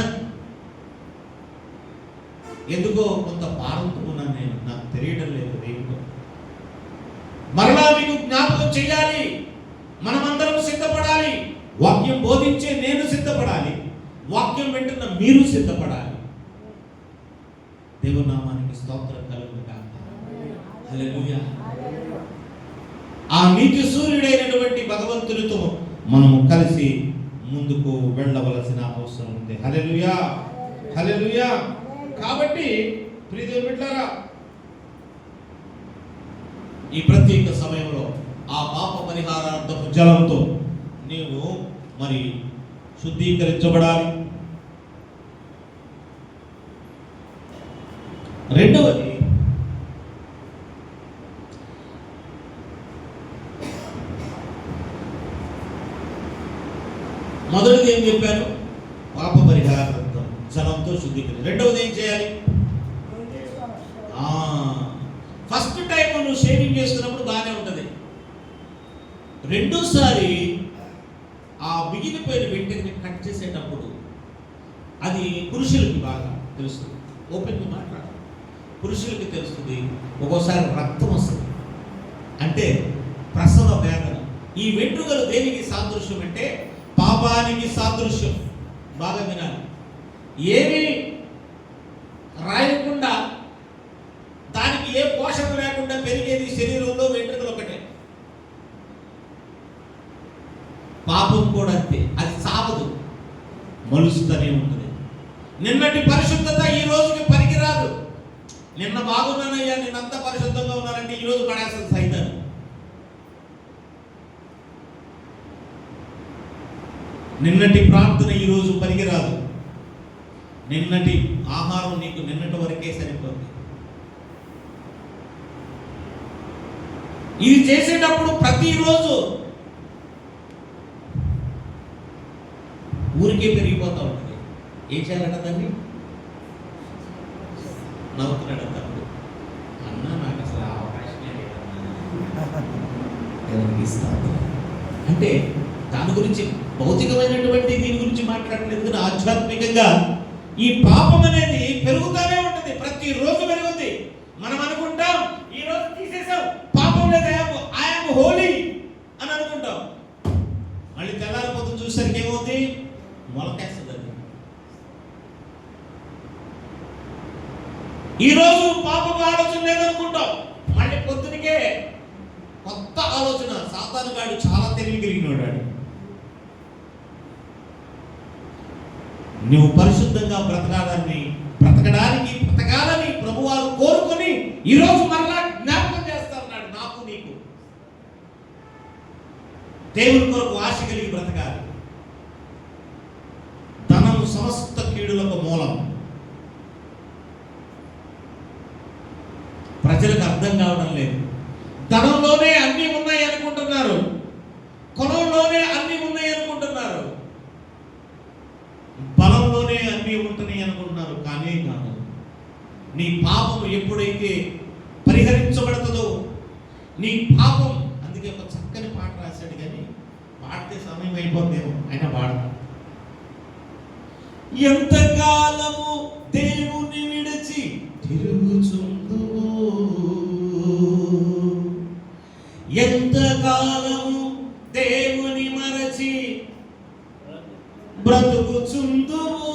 ఎందుకో కొంత భారంతో ఉన్నాను నేను, నాకు తెలియడం లేదు. దేవుడు మరలా మీకు జ్ఞాపకం చేయాలి, మనమందరం సిద్ధపడాలి. వాక్యం బోధించే నేను సిద్ధపడాలి, వాక్యం వింటున్న మీరు సిద్ధపడాలి. దేవుని నామానికి స్తోత్రం కలుగును గాక. హల్లెలూయా. ఆ నీతి సూర్యుడైనటువంటి భగవంతునితో మనము కలిసి ముందుకు వెళ్ళవలసిన అవసరం ఉంది. హల్లెలూయా, హల్లెలూయా. కాబట్టి ప్రియ బిడ్డలారా, ఈ ప్రత్యేక సమయంలో ఆ పాప పరిహారార్థపు జలంతో నీవు మరి శుద్ధీకరించబడాలి. రెండవది, మొదటిది ఏం చెప్పాను? పాప పరిహారార్థం జలంతో శుద్ధీకరించ. రెండవది ఏం చేయాలి? ఫస్ట్ టైం నువ్వు షేవింగ్ చేస్తున్నప్పుడు బాగానే ఉంటుంది. రెండోసారి ఆ మిగిలిపోయిన వెంటనే కట్ చేసేటప్పుడు అది పురుషులకి బాగా తెలుస్తుంది. ఓపెన్గా మాట్లాడాలి, పురుషులకి తెలుస్తుంది. ఒక్కోసారి రక్తం వస్తుంది, అంటే ప్రసవ వేదన. ఈ వెంట్రుకలు దేనికి సాదృశ్యం అంటే పాపానికి సాదృశ్యం. బాగా వినాలి. ఏమి రాయకుండా, దానికి ఏ పోషణ లేకుండా పెరిగేది శరీరంలో వెంట్రుకలు ఒకటే. పాపం కూడా అంతే, అది సావదు, మలుస్తూనే ఉంటుంది. నిన్నటి పరిశుద్ధత ఈ రోజుకి పనికిరాదు. నిన్న బాగున్నానయ్యా, నిన్నంతా పరిశుద్ధంగా ఉన్నానంటే ఈ రోజు పడేస్తుంది సైతాను. నిన్నటి ప్రార్థన ఈ రోజు పనికిరాదు. నిన్నటి ఆహారం నీకు నిన్నటి వరకే సరిపోతుంది. ఇది చేసేటప్పుడు ప్రతిరోజు ఊరికే పెరిగిపోతా ఉంటుంది. ఏం చేయాలంట దాన్ని? నవ్వుతున్నాడు తప్పుడు. అన్నా నాకు అసలు అవకాశమే లేదన్నా. అంటే దాని గురించి భౌతికమైనటువంటి దీని గురించి మాట్లాడలేదు, కానీ ఆధ్యాత్మికంగా ఈ పాపం అనేది పెరుగుతూనే ఉంటుంది, ప్రతిరోజు పెరుగుతుంది. మనం అనుకుంటాం ఈ రోజు తీసేసాం, పాపం లేదు, ఐఎమ్ హోలీ అని అనుకుంటాం. మళ్ళీ తెల్లారిపోతుంది, చూసరికి ఏమవుతుంది? మొలకేస్తుంది. ఈరోజు పాపపు ఆలోచన లేదనుకుంటాం, మళ్ళీ పొద్దునికే కొత్త ఆలోచన. సాతానుగాడు చాలా తెలివి కలిగినవాడు. నువ్వు పరిశుద్ధంగా బ్రతకాలని ప్రభువారు కోరుకొని ఈరోజు మరలా జ్ఞాపకం చేస్తారన్నాడు. నాకు నీకు దేవుని కొరకు ఆశ కలిగి బ్రతకాలి. ధనం సమస్త కీడులకు మూలం. ప్రజలకు అర్థం కావడం లేదు. ధనంలోనే అన్నీ ఉన్నాయి అనుకుంటున్నారు, కొనంలోనే అన్నీ ఉన్నాయి అనుకుంటున్నారు, బలంలోనే అన్నీ ఉంటున్నాయి అనుకుంటున్నారు. కానీ కాదు. నీ పాపం ఎప్పుడైతే పరిహరించబడుతుందో, నీ పాపం, అందుకే ఒక చక్కని పాట రాశాడు, కానీ పాడితే సమయం అయిపోతుందేమో అయినా పాడతాం. ఎంతకాలము దేవుని విడిచి తిరుగుచుందువు, ఎంతకాలము దేవుని మరచి బ్రతుకుచుందుము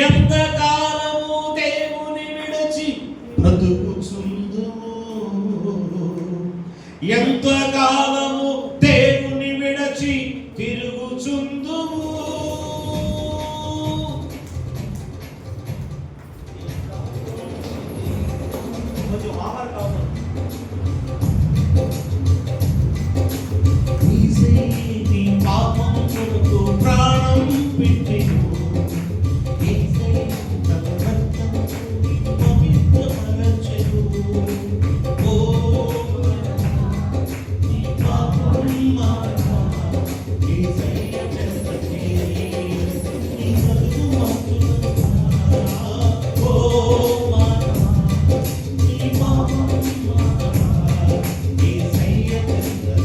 ఎంతకాలము దేవుని విడిచి బ్రతుకుచుందుము ఎంతకాలము దేవుని విడిచి తిరుగుచుందుము కొంచెం ఆహారం కావాలి పాపం కొరకు ప్రాణం పెట్టెను పవిత్రపరచెను ఓ నీ పాపం మానవా యేసయ్య చెంతకే నీ బ్రతుకు మార్చునా ఓ మానవా నీ పాపం మానవా యేసయ్య చెంతకే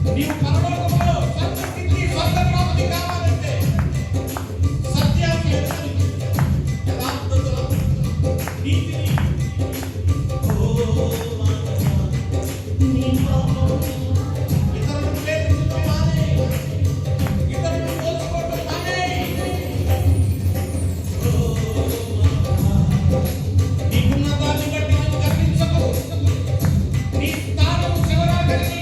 నీవు పరలోకంలో సంతృప్తికి స్వర్గప్రాప్తి కావాలంటే సత్యాన్ని ఎత్తని యథార్థతలో నీతిని ఇతరులను ప్రేమించడం మానే ఇతరులను పోల్చుకోవడం మానే నీకున్న దాన్ని బట్టి నువ్వు గర్వించకు నీ స్థానం శివరాగని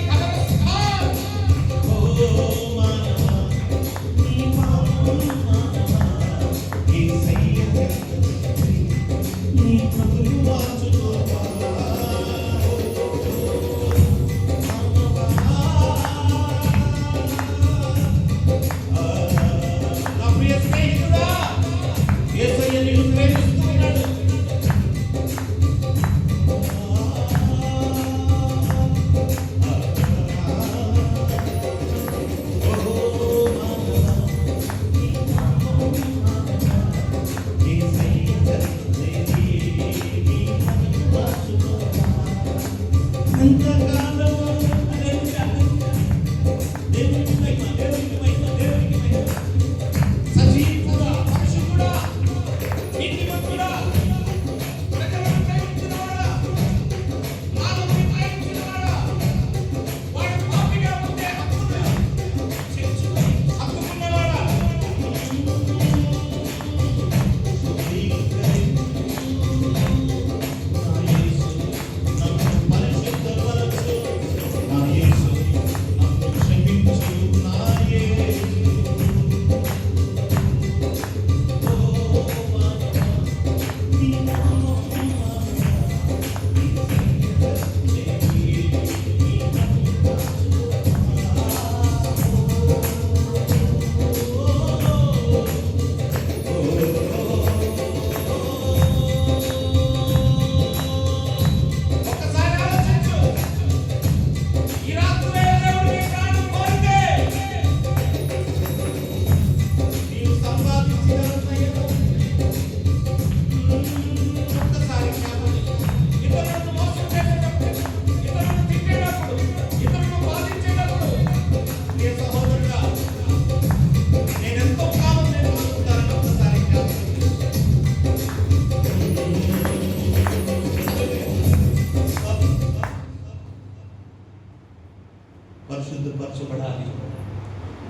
పరిశుద్ధపరచబడాలి,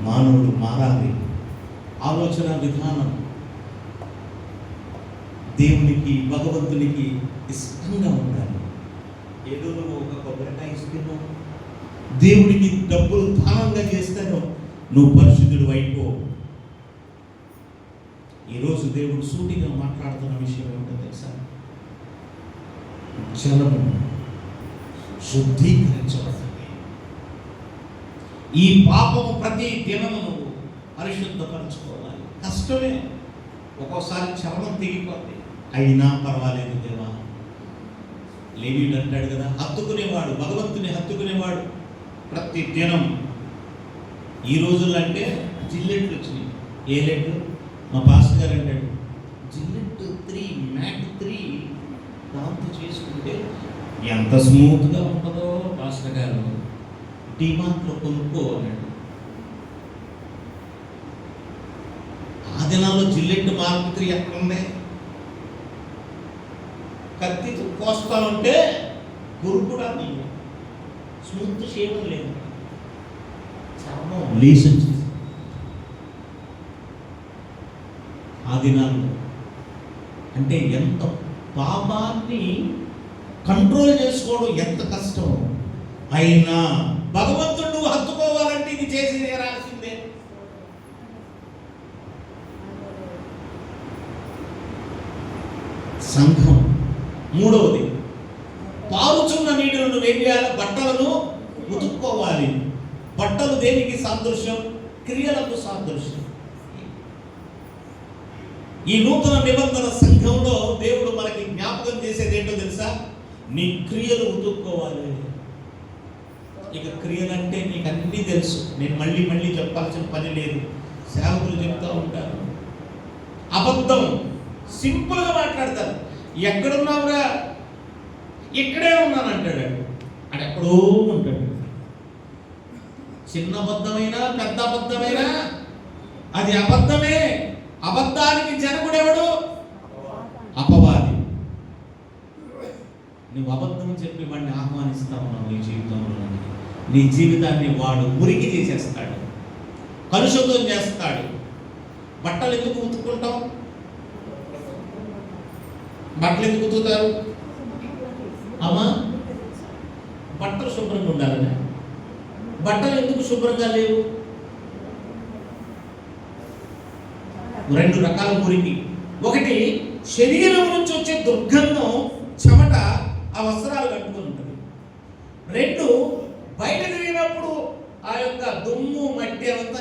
మానవుడు మారాలి, ఆలోచన విధానం దేవునికి భగవంతునికి ఇష్టంగా ఉండాలి. ఏదో నువ్వు ఒక కొబ్బరికాయ ఇస్తున్నావు, దేవుడికి డబ్బులు దానంగా చేస్తాను, నువ్వు పరిశుద్ధుడు అయిపో. ఈరోజు దేవుడు సూటిగా మాట్లాడుతున్న విషయం ఏమిటో తెలుసా? జనము శుద్ధీకరించబడాలి. ఈ పాపము ప్రతి దినము నువ్వు పరిశుద్ధపరచుకోవాలి. కష్టమే, ఒక్కోసారి చర్మం తెగిపోద్ది, అయినా పర్వాలేదు దేవా. లేవీయుడు అంటాడు కదా, హత్తుకునేవాడు, భగవంతుని హత్తుకునేవాడు ప్రతి దినం. ఈ రోజుల్లో అంటే జిల్లెట్లు వచ్చినాయి. ఏ లెట్లు? మా పాస్టర్ గారు అంటాడు, జిల్లెట్ 3 మ్యాట్ 3 దాంతో చేసుకుంటే ఎంత స్మూత్గా ఉంటుందో పాస్టర్ గారు, డిమార్ట్లో కొనుక్కో అన్నాడు. ఆ దినాల్లో జిల్లెట్ మార్క్ 3 ఎక్కడ ఉంది? కత్తి కోస్తా ఉంటే గురు కూడా లేదు, స్మూత్ షేవం లేదు, చర్మం లేసి. ఆ దినాల్లో అంటే ఎంత పాపాన్ని కంట్రోల్ చేసుకోవడం ఎంత కష్టం. అయినా భగవంతుడు హత్తుకోవాలంటే ఇది చేసి తీరాల్సిందే. సంఘం మూడవది, పారుచున్న నీటిలను వేయాలి, బట్టలను ఉతుక్కోవాలి. బట్టలు దేనికి సాదృశ్యం? క్రియలకు సాదృశ్యం. ఈ నూతన నిబంధన సంఘంలో దేవుడు మనకి జ్ఞాపకం చేసేది ఏంటో తెలుసా? నీ క్రియలు ఉతుక్కోవాలి. ఇక క్రియలంటే నీకు అన్నీ తెలుసు, నేను మళ్ళీ మళ్ళీ చెప్పాల్సిన పని లేదు, సేవకులు చెప్తూ ఉంటారు. అబద్ధం సింపుల్గా మాట్లాడతారు. ఎక్కడున్నావురా? ఇక్కడే ఉన్నాను అంటాడు. అది ఎక్కడో ఉంటాడు. చిన్న అబద్ధమైనా పెద్ద అబద్ధమైనా అది అబద్ధమే. అబద్ధానికి జనకుడెవడు? అపవాది. నువ్వు అబద్ధం చెప్పి వాడిని ఆహ్వానిస్తా ఉన్నావు నీ జీవితంలో. నీ జీవితాన్ని వాడు మురికి చేసేస్తాడు, కలుషితం చేస్తాడు. బట్టలు ఎందుకు ఉతుక్కుంటాం? బట్టలు ఎందుకు ఉతుకుతారు? అమ్మా, బట్టలు శుభ్రంగా ఉండాలనే. బట్టలు ఎందుకు శుభ్రంగా లేవు? 2 రకాల మురికి. ఒకటి, శరీరం నుంచి వచ్చే దుర్గంధం, చెమట ఆ వస్త్రాలు కట్టుకుని ఉంటుంది. 2, బయట తిరిగినప్పుడు ఆ యొక్క దుమ్ము మట్టి అంతా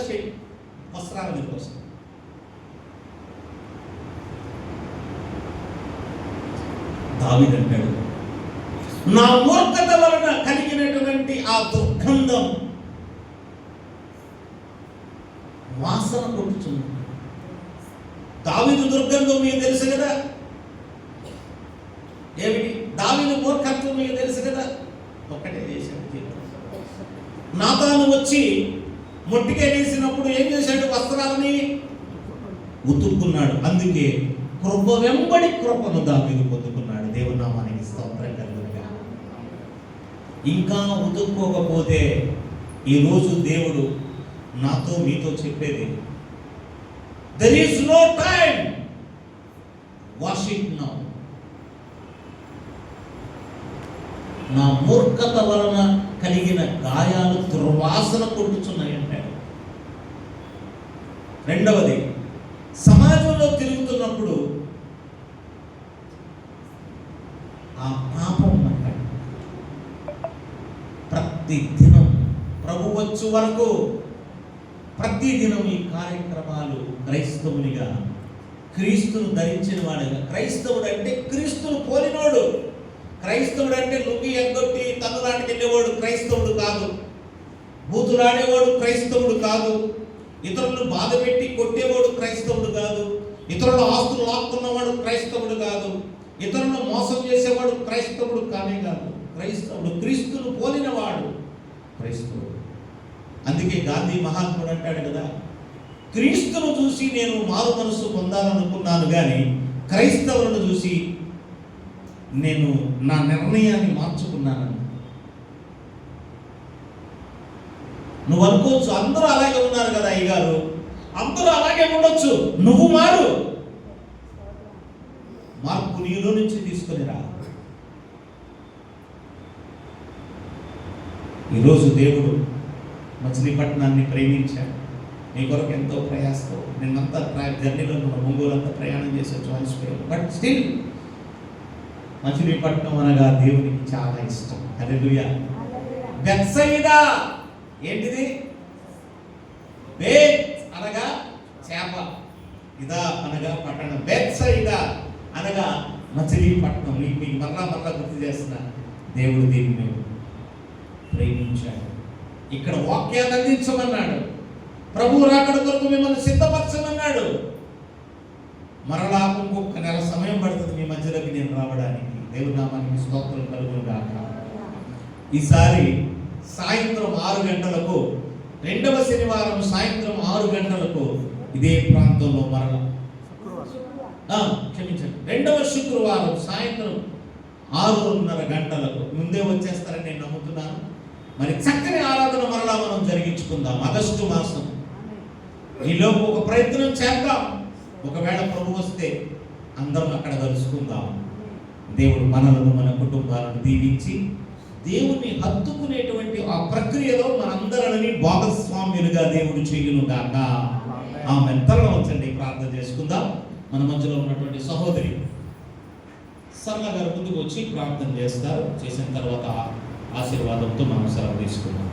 వస్త్రాల మీద వస్తుంది. దావీదు అంటాడు, నా మూర్ఖత వలన కలిగినటువంటి ఆ దుర్గంధం వాసన కొట్టుతుంది. దావీదు దుర్గంధం మీకు తెలుసు కదా, ఏమిటి? దావీదు మూర్ఖత్వం మీకు తెలుసు కదా. ఒక్కటే చేశాడు. నాతాను వచ్చి మొట్టికే వేసినప్పుడు ఏం చేశాడు? వస్త్రాలని ఉతుక్కున్నాడు. అందుకే కృప వెంబడి కృపను దావీదు పొందుకున్నాడు. దేవుని నామానికి స్తోత్రం కలుగునుగా. ఇంకా ఉతుక్కోకపోతే ఈరోజు దేవుడు నాతో మీతో చెప్పేది, there is no time, wash it now. నా మూర్ఖత వలన కలిగిన గాయాలు దుర్వాసన కొట్టుచున్నాయి అంటాడు. 2వది, సమాజంలో తిరుగుతున్నప్పుడు ఆ పాపం అంటాడు. ప్రతి దినం ప్రభు వచ్చు వరకు ప్రతి దినం ఈ కార్యక్రమాలు క్రైస్తవునిగా, క్రీస్తును ధరించిన వాడుగా. క్రైస్తవుడు అంటే క్రీస్తును పోలినోడు. క్రైస్తవుడు అంటే లుంగి ఎగ్గొట్టి తన్నులాంటికి వెళ్ళేవాడు క్రైస్తవుడు కాదు. బూతులాడేవాడు క్రైస్తవుడు కాదు. ఇతరులను బాధ పెట్టి కొట్టేవాడు క్రైస్తవుడు కాదు. ఇతరుల ఆస్తులు లాక్కున్నవాడు క్రైస్తవుడు కాదు. ఇతరులను మోసం చేసేవాడు క్రైస్తవుడు కానే కాదు. క్రైస్తవుడు క్రీస్తును పోలినవాడు క్రైస్తవుడు. అందుకే గాంధీ మహాత్ముడు అంటాడు కదా, క్రీస్తును చూసి నేను మారు మనసు పొందాలనుకున్నాను కానీ క్రైస్తవులను చూసి నేను నా నిర్ణయాన్ని మార్చుకున్నాను. నువ్వు అనుకోవచ్చు అందరూ అలాగే ఉన్నారు కదా అయ్యగారు, అందరూ అలాగే ఉండొచ్చు, నువ్వు మారు. మార్పు నీలో నుంచి తీసుకొని రా. ఈరోజు దేవుడు మచిలీపట్నాన్ని ప్రేమించాడు. నీ కొరకు ఎంతో ప్రయాసతో నిన్నంతా జర్నీలో ఒంగోలు అంతా ప్రయాణం చేసి వచ్చి అలసిపోయావు. బట్ స్టిల్ మచిలీపట్నం అనగా దేవునికి చాలా ఇష్టం. హల్లెలూయా. బెత్సయిదా ఏంటిది? బేత్ అనగా చేప, ఇదా అనగా పట్టణం. బెత్సయిదా అనగా మచిలీపట్నం. మీకు మరలా గుర్తు చేస్తున్నా, దేవుడు దీన్ని ప్రేమించాడు. ఇక్కడ వాక్యాన్ని అందించమన్నాడు. ప్రభు రాకడ కొరకు మిమ్మల్ని సిద్ధపరచమన్నాడు. మరలా ఇంకొక నెల సమయం పడుతుంది మీ మధ్యలోకి నేను రావడానికి. దేవుని నామానికి స్తోత్రం కలుగును గాక. ఈసారి సాయంత్రం 6 గంటలకు, 2వ శనివారం సాయంత్రం 6 గంటలకు ఇదే ప్రాంతంలో మరలా క్షమించండి, 2వ శుక్రవారం సాయంత్రం 6:30 గంటలకు ముందే వచ్చేస్తారని నేను నమ్ముతున్నాను. మరి చక్కని ఆరాధన మరలా మనం జరిగించుకుందాం. ఆగస్టు మాసం ఈలోపు ఒక ప్రయత్నం చేద్దాం. ఒకవేళ ప్రభు వస్తే అందరం అక్కడ కలుసుకుందాం. దేవుడు మనలను మన కుటుంబాలను దీవించి దేవుణ్ణి హత్తుకునేటువంటి ఆ ప్రక్రియలో మనందరిని భాగస్వామ్యులుగా దేవుడు చేయును గాక. ఆమె తరలో వచ్చండి, ప్రార్థన చేసుకుందాం. మన మధ్యలో ఉన్నటువంటి సహోదరి సరళ గారు ముందుకు వచ్చి ప్రార్థన చేస్తారు. చేసిన తర్వాత ఆశీర్వాదంతో మనం సెలవు తీసుకుందాం.